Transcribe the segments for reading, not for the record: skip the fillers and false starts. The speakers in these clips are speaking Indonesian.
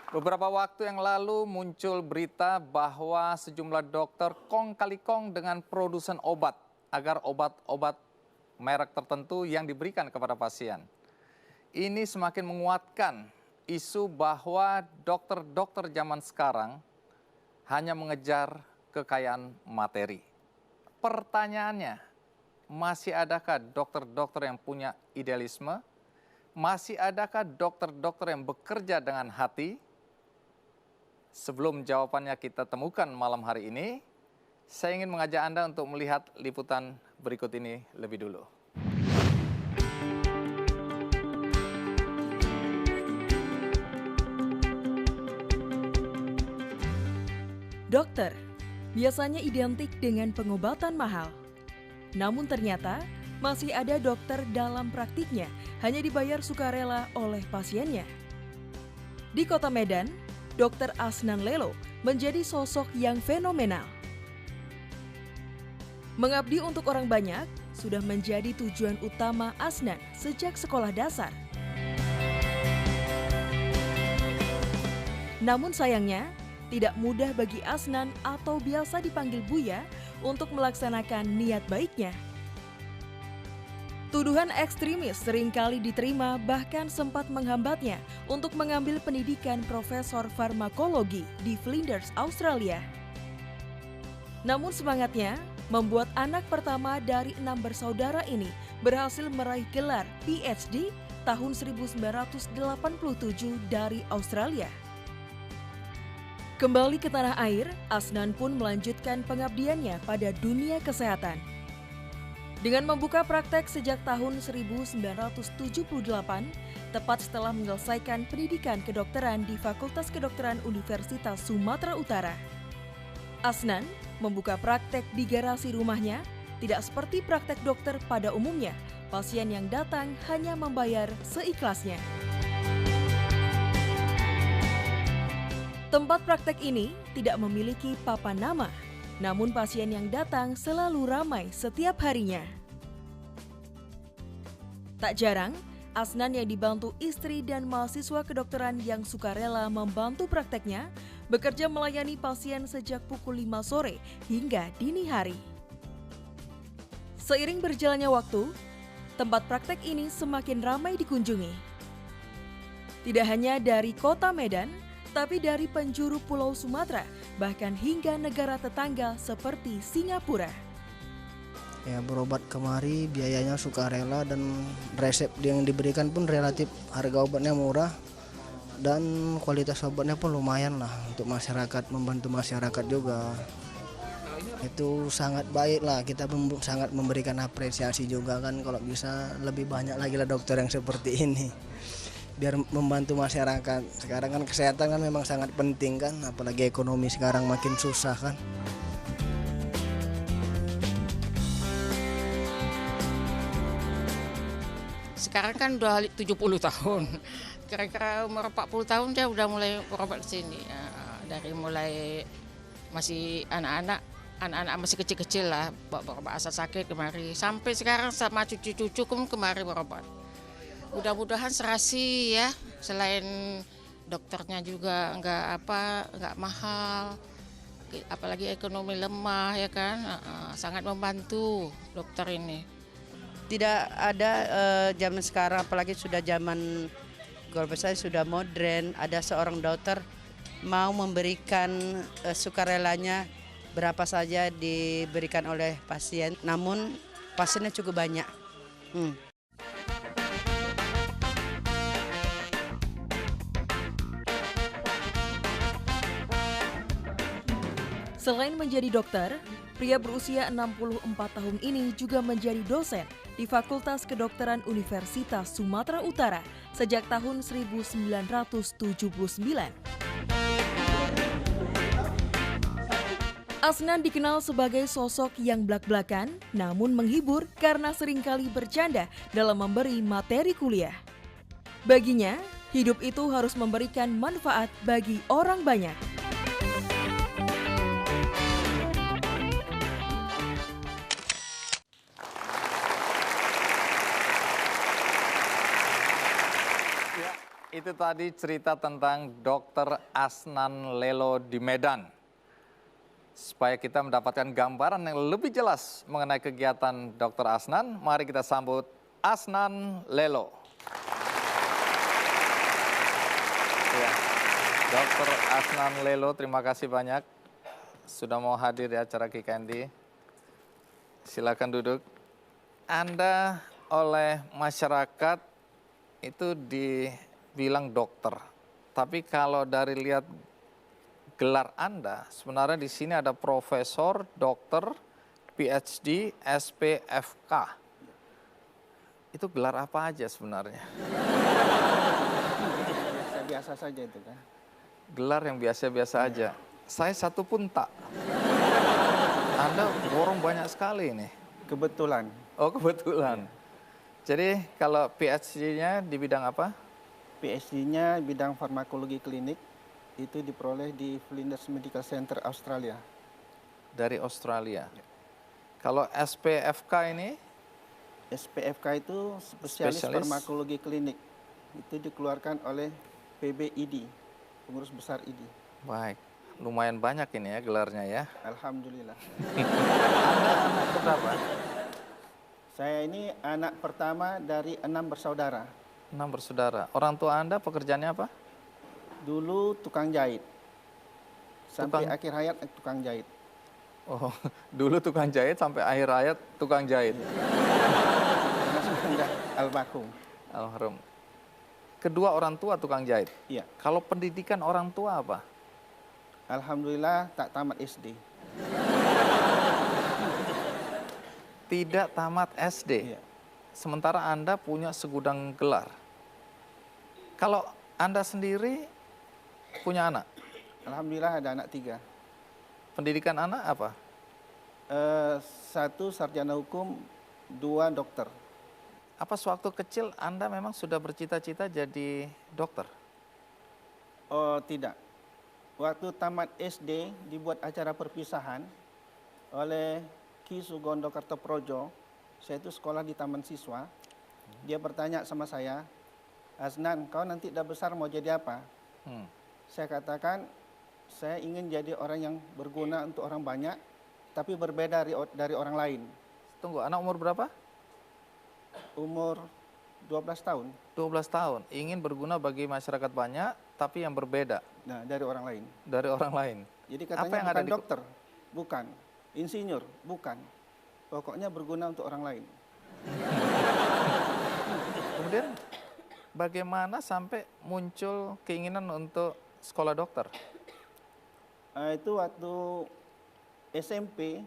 Beberapa waktu yang lalu muncul berita bahwa sejumlah dokter kong kali kong dengan produsen obat agar obat-obat merek tertentu yang diberikan kepada pasien. Ini semakin menguatkan isu bahwa dokter-dokter zaman sekarang hanya mengejar kekayaan materi. Pertanyaannya, masih adakah dokter-dokter yang punya idealisme? Masih adakah dokter-dokter yang bekerja dengan hati? Sebelum jawabannya kita temukan malam hari ini, saya ingin mengajak Anda untuk melihat liputan berikut ini lebih dulu. Dokter biasanya identik dengan pengobatan mahal. Namun ternyata masih ada dokter dalam praktiknya hanya dibayar sukarela oleh pasiennya. Di Kota Medan, Dr. Asnan Lelo menjadi sosok yang fenomenal. Mengabdi untuk orang banyak sudah menjadi tujuan utama Asnan sejak sekolah dasar. Namun sayangnya, tidak mudah bagi Asnan atau biasa dipanggil Buya untuk melaksanakan niat baiknya. Tuduhan ekstremis seringkali diterima bahkan sempat menghambatnya untuk mengambil pendidikan profesor farmakologi di Flinders, Australia. Namun semangatnya membuat anak pertama dari 6 bersaudara ini berhasil meraih gelar PhD tahun 1987 dari Australia. Kembali ke tanah air, Asnan pun melanjutkan pengabdiannya pada dunia kesehatan. Dengan membuka praktek sejak tahun 1978, tepat setelah menyelesaikan pendidikan kedokteran di Fakultas Kedokteran Universitas Sumatera Utara. Asnan membuka praktek di garasi rumahnya, tidak seperti praktek dokter pada umumnya, pasien yang datang hanya membayar seikhlasnya. Tempat praktek ini tidak memiliki papan nama, namun pasien yang datang selalu ramai setiap harinya. Tak jarang, Asnan yang dibantu istri dan mahasiswa kedokteran yang sukarela membantu prakteknya, bekerja melayani pasien sejak pukul 5 sore hingga dini hari. Seiring berjalannya waktu, tempat praktek ini semakin ramai dikunjungi. Tidak hanya dari kota Medan, tapi dari penjuru Pulau Sumatera, bahkan hingga negara tetangga seperti Singapura. Ya, berobat kemari biayanya sukarela dan resep yang diberikan pun relatif harga obatnya murah dan kualitas obatnya pun lumayan lah untuk masyarakat, membantu masyarakat juga. Itu sangat baik lah, kita sangat memberikan apresiasi juga kan kalau bisa lebih banyak lagi lah dokter yang seperti ini. Biar membantu masyarakat. Sekarang kan kesehatan kan memang sangat penting kan, apalagi ekonomi sekarang makin susah kan. Sekarang kan udah 70 tahun, kira-kira umur 40 tahun dia udah mulai berobat di sini. Dari mulai masih anak-anak masih kecil-kecil lah, berobat asal sakit kemari. Sampai sekarang sama cucu-cucu pun kemari berobat. Mudah-mudahan serasi ya, selain dokternya juga nggak mahal, apalagi ekonomi lemah ya kan, sangat membantu dokter ini. Tidak ada zaman sekarang, apalagi sudah zaman globalisasi sudah modern, ada seorang dokter mau memberikan sukarelanya berapa saja diberikan oleh pasien, namun pasiennya cukup banyak. Selain menjadi dokter, pria berusia 64 tahun ini juga menjadi dosen di Fakultas Kedokteran Universitas Sumatera Utara sejak tahun 1979. Asnan dikenal sebagai sosok yang blak-blakan, namun menghibur karena seringkali bercanda dalam memberi materi kuliah. Baginya, hidup itu harus memberikan manfaat bagi orang banyak. itu tadi cerita tentang Dr. Asnan Lelo di Medan. Supaya kita mendapatkan gambaran yang lebih jelas mengenai kegiatan Dr. Asnan, mari kita sambut Asnan Lelo. Ya, Dr. Asnan Lelo, terima kasih banyak sudah mau hadir di acara Kikendi. Silakan duduk. Anda oleh masyarakat itu dibilang dokter, tapi kalau dari lihat gelar Anda, sebenarnya di sini ada profesor, dokter, PhD, SPFK. Itu gelar apa aja sebenarnya? Biasa saja itu kan. Gelar yang biasa-biasa aja. Saya satu pun tak. Anda borong banyak sekali ini. Kebetulan. Oh, kebetulan. Jadi kalau PhD-nya di bidang apa? PhD-nya bidang farmakologi klinik, itu diperoleh di Flinders Medical Center Australia. Dari Australia. Kalau SPFK ini? SPFK itu spesialis farmakologi klinik. Itu dikeluarkan oleh PBID, pengurus besar ID. Baik. Lumayan banyak ini ya gelarnya ya. Alhamdulillah. Anda anak keberapa? Saya ini anak pertama dari 6 bersaudara. 6 bersaudara. Orang tua Anda pekerjaannya apa? Dulu tukang jahit. Sampai Tukang- akhir hayat tukang jahit. Oh, dulu tukang jahit sampai akhir hayat tukang jahit. Karena sudah almarhum. Almarhum. Kedua orang tua tukang jahit. Iya. Kalau pendidikan orang tua apa? Alhamdulillah tak tamat SD. Tidak tamat SD. Iya. Sementara Anda punya segudang gelar. Kalau Anda sendiri punya anak, Alhamdulillah ada anak 3. pendidikan anak apa? 1 sarjana hukum, 2 dokter. Apa sewaktu kecil Anda memang sudah bercita-cita jadi dokter? Oh tidak. Waktu tamat SD dibuat acara perpisahan oleh Ki Sugondo Kartoprojo. Saya itu sekolah di Taman Siswa. Dia bertanya sama saya, Asnan, kau nanti udah besar mau jadi apa? Saya katakan, saya ingin jadi orang yang berguna untuk orang banyak, tapi berbeda dari orang lain. Tunggu, anak umur berapa? Umur 12 tahun. 12 tahun. Ingin berguna bagi masyarakat banyak, tapi yang berbeda Nah, dari orang lain. dari orang lain. Jadi Apa katanya yang bukan ada di- dokter, bukan. Insinyur, bukan. Pokoknya berguna untuk orang lain. Kemudian bagaimana sampai muncul keinginan untuk sekolah dokter? Itu waktu SMP,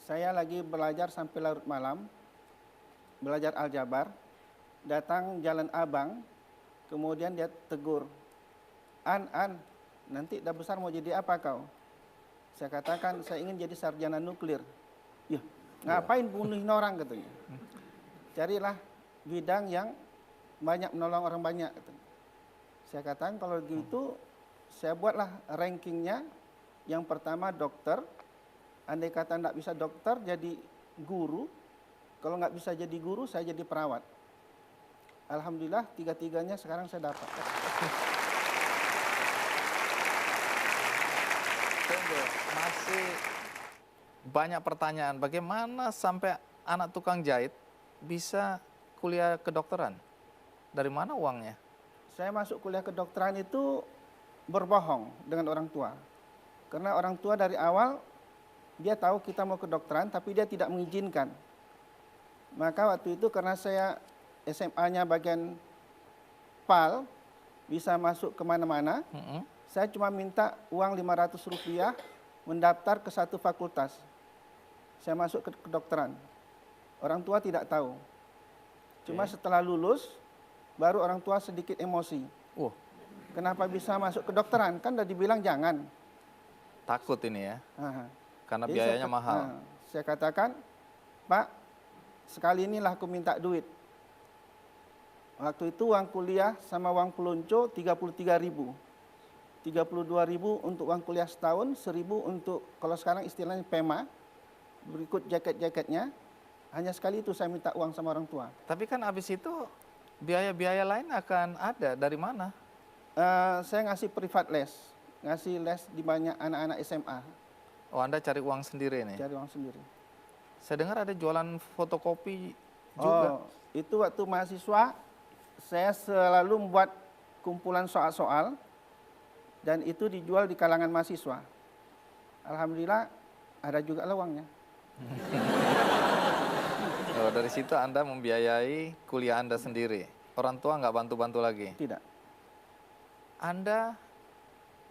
saya lagi belajar sampai larut malam, belajar aljabar, datang Jalan Abang, kemudian dia tegur, An, nanti udah besar mau jadi apa kau? Saya katakan, saya ingin jadi sarjana nuklir. Ya, ngapain bunuhin orang katanya. Carilah bidang yang banyak menolong orang banyak. Katanya. Saya katakan kalau gitu, saya buatlah rankingnya. Yang pertama dokter, andai kata tidak bisa dokter jadi guru, kalau nggak bisa jadi guru saya jadi perawat. Alhamdulillah 3-3-nya sekarang saya dapat. Tunggu, masih banyak pertanyaan. Bagaimana sampai anak tukang jahit bisa kuliah kedokteran? Dari mana uangnya? Saya masuk kuliah kedokteran itu berbohong dengan orang tua. Karena orang tua dari awal dia tahu kita mau kedokteran tapi dia tidak mengizinkan. Maka waktu itu karena saya SMA-nya bagian PAL bisa masuk kemana-mana, saya cuma minta uang Rp500 mendaftar ke satu fakultas. Saya masuk ke kedokteran. Orang tua tidak tahu. Cuma setelah lulus baru orang tua sedikit emosi. Kenapa bisa masuk kedokteran? Kan udah dibilang jangan. Takut ini ya, Aha. karena Jadi biayanya mahal. Saya katakan, Pak, sekali inilah aku minta duit. Waktu itu uang kuliah sama uang pelonco 33.000. 32.000 untuk uang kuliah setahun, 1.000 untuk kalau sekarang istilahnya PEMA, berikut jaket-jaketnya. Hanya sekali itu saya minta uang sama orang tua. Tapi kan abis itu biaya-biaya lain akan ada. Dari mana? Saya ngasih privat les, ngasih les di banyak anak-anak SMA, Oh, Anda cari uang sendiri nih. cari uang sendiri. Saya dengar ada jualan fotokopi juga. Oh, itu waktu mahasiswa, saya selalu membuat kumpulan soal-soal, dan itu dijual di kalangan mahasiswa. Alhamdulillah, ada juga uangnya. Oh, dari situ Anda membiayai kuliah Anda sendiri. Orang tua nggak bantu-bantu lagi. Tidak. Anda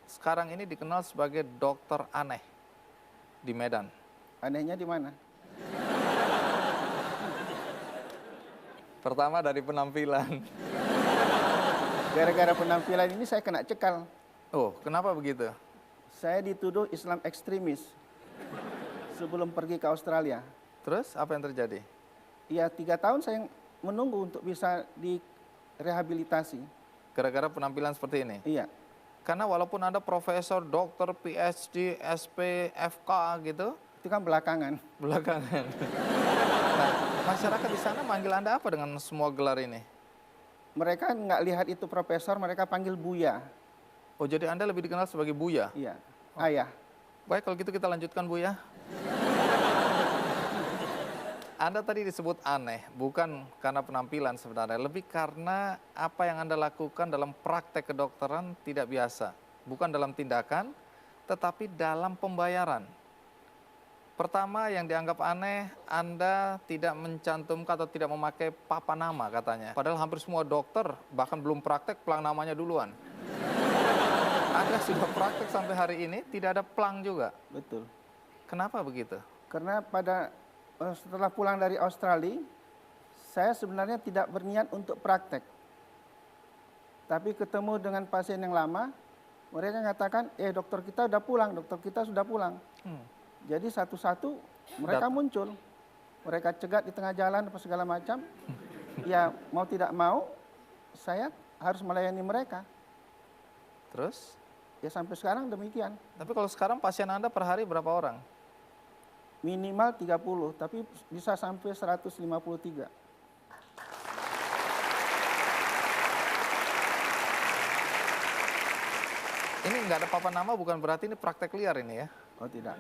sekarang ini dikenal sebagai dokter aneh di Medan. Anehnya di mana? Pertama dari penampilan. Gara-gara penampilan ini saya kena cekal. Oh, kenapa begitu? Saya dituduh Islam ekstremis sebelum pergi ke Australia. Terus apa yang terjadi? Ya 3 tahun saya menunggu untuk bisa direhabilitasi. Gara-gara penampilan seperti ini? Iya, Karena walaupun Anda profesor, dokter, PhD, SP, FK gitu, itu kan belakangan. belakangan. Nah, masyarakat di sana manggil Anda apa dengan semua gelar ini? Mereka nggak lihat itu profesor, mereka panggil Buya. Oh, jadi Anda lebih dikenal sebagai Buya? Iya, ayah. Baik, kalau gitu kita lanjutkan, Buya. Anda tadi disebut aneh, bukan karena penampilan sebenarnya, lebih karena apa yang Anda lakukan dalam praktek kedokteran tidak biasa. Bukan dalam tindakan, tetapi dalam pembayaran. Pertama yang dianggap aneh, Anda tidak mencantumkan atau tidak memakai papan nama katanya. Padahal hampir semua dokter, bahkan belum praktek, plang namanya duluan. Anda sudah praktek sampai hari ini, tidak ada plang juga. Betul. Kenapa begitu? Karena setelah pulang dari Australia, saya sebenarnya tidak berniat untuk praktek. Tapi ketemu dengan pasien yang lama, mereka mengatakan, dokter kita sudah pulang, dokter kita sudah pulang. Jadi satu-satu mereka muncul. Mereka cegat di tengah jalan apa segala macam. Ya mau tidak mau, saya harus melayani mereka. Terus? Ya sampai sekarang demikian. Tapi kalau sekarang pasien Anda per hari berapa orang? Minimal 30, tapi bisa sampai 153. Ini nggak ada papan nama bukan berarti ini praktek liar ini ya? Oh tidak,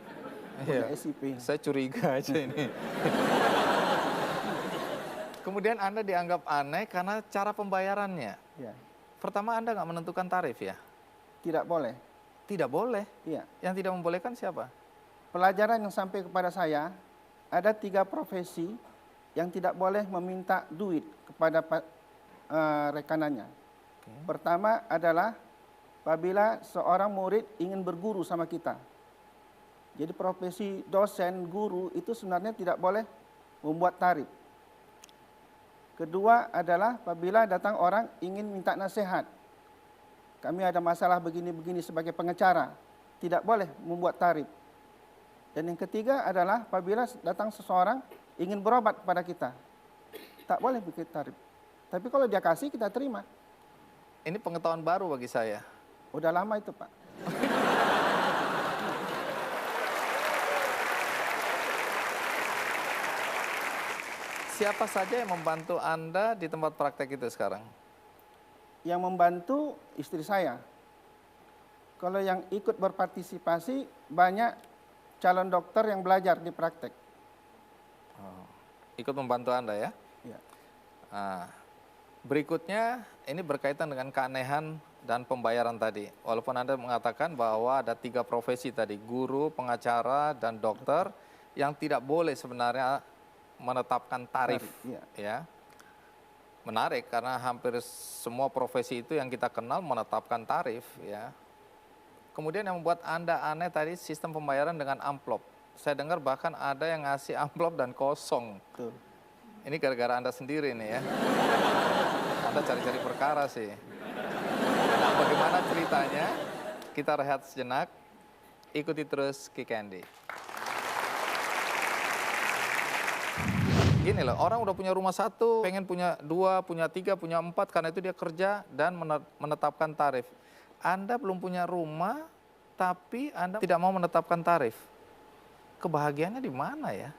Iya. punya SIP. Saya curiga aja ini. Kemudian Anda dianggap aneh karena cara pembayarannya. Ya. Pertama Anda nggak menentukan tarif ya? Tidak boleh. Tidak boleh. Iya. Yang tidak membolehkan siapa? Pelajaran yang sampai kepada saya, ada 3 profesi yang tidak boleh meminta duit kepada rekanannya. Pertama adalah apabila seorang murid ingin berguru sama kita. Jadi profesi dosen, guru itu sebenarnya tidak boleh membuat tarif. Kedua adalah apabila datang orang ingin minta nasihat. Kami ada masalah begini-begini sebagai pengacara, tidak boleh membuat tarif. Dan yang ketiga adalah apabila datang seseorang ingin berobat kepada kita, tak boleh bikin tarif. Tapi kalau dia kasih, kita terima. Ini pengetahuan baru bagi saya. Udah lama itu, Pak. Siapa saja yang membantu Anda di tempat praktek itu sekarang? Yang membantu istri saya. Kalau yang ikut berpartisipasi, banyak calon dokter yang belajar di praktek. Ikut membantu Anda ya? Ya. Nah, berikutnya ini berkaitan dengan keanehan dan pembayaran tadi. Walaupun Anda mengatakan bahwa ada 3 profesi tadi, guru, pengacara, dan dokter yang tidak boleh sebenarnya menetapkan tarif. Iya. Ya. Menarik karena hampir semua profesi itu yang kita kenal menetapkan tarif ya. Kemudian yang membuat Anda aneh tadi sistem pembayaran dengan amplop. Saya dengar bahkan ada yang ngasih amplop dan kosong. Betul. Ini gara-gara Anda sendiri nih ya. Anda cari-cari perkara sih. Nah, bagaimana ceritanya? Kita rehat sejenak. Ikuti terus Ki Candy. Gini loh, orang udah punya rumah 1, pengen punya 2, punya 3, punya 4, karena itu dia kerja dan menetapkan tarif. Anda belum punya rumah, tapi Anda tidak mau menetapkan tarif. Kebahagiaannya di mana ya?